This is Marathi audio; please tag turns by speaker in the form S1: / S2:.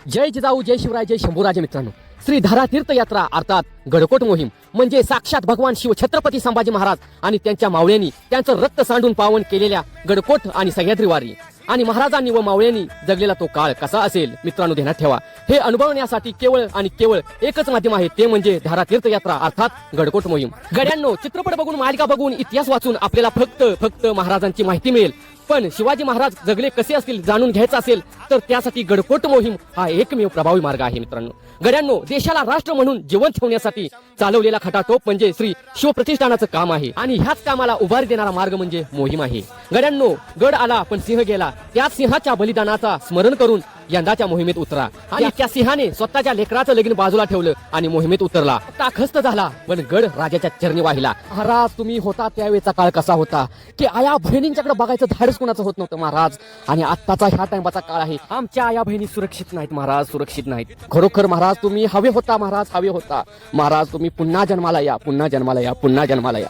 S1: जय जिजाऊ जय शिवराय जय शंभूराजे. मित्रांनो, श्री धारा तीर्थयात्रा अर्थात गडकोट मोहीम म्हणजे साक्षात भगवान शिव छत्रपती संभाजी महाराज आणि त्यांच्या मावळ्यांनी त्यांचं रक्त सांडून पावन केलेल्या गडकोट आणि सह्याद्री वारी आणि महाराजांनी व मावळ्यांनी जगलेला तो काळ कसा असेल मित्रांनो ध्यानात ठेवा. हे अनुभवण्यासाठी केवळ आणि केवळ एकच माध्यम आहे, ते म्हणजे धारा तीर्थयात्रा अर्थात गडकोट मोहीम. गड्यांनो, चित्रपट बघून मालिका बघून इतिहास वाचून आपल्याला फक्त महाराजांची माहिती मिळेल, पण शिवाजी महाराज जगले कसे असतील जाणून घ्यायचं असेल तर त्यासाठी गडकोट मोहीम हा एकमेव प्रभावी मार्ग आहे. मित्रांनो, गड्यांनो, देशाला राष्ट्र म्हणून जिवंत ठेवण्यासाठी चालवलेला खटाटोप म्हणजे श्री शिवप्रतिष्ठानाचं काम आहे आणि ह्याच कामाला उभारी देणारा मार्ग म्हणजे मोहीम आहे. गड्यांनो, गड आला पण सिंह गेला, त्या सिंहाच्या बलिदानाचा स्मरण करून यंदाच्या मोहिमेत उतरा. आणि त्या सिंहाने स्वतःच्या लेकराचं लगीन बाजूला ठेवलं आणि मोहिमेत उतरला. खस्त झाला पण गड राजाच्या चरणी वाहिला. महाराज, तुम्ही होता त्यावेळेचा काळ कसा होता की आया बहिणींच्याकडे बघायचं धाडस कोणाचं होत नव्हतं महाराज. आणि आत्ताचा ह्या टाइमचा काळ आहे, आमच्या आया बहिणी सुरक्षित नाहीत महाराज, सुरक्षित नाहीत. खरोखर महाराज तुम्ही हवे होता महाराज, हवे होता महाराज. तुम्ही पुन्हा जन्माला या, पुन्हा जन्माला या, पुन्हा जन्माला या.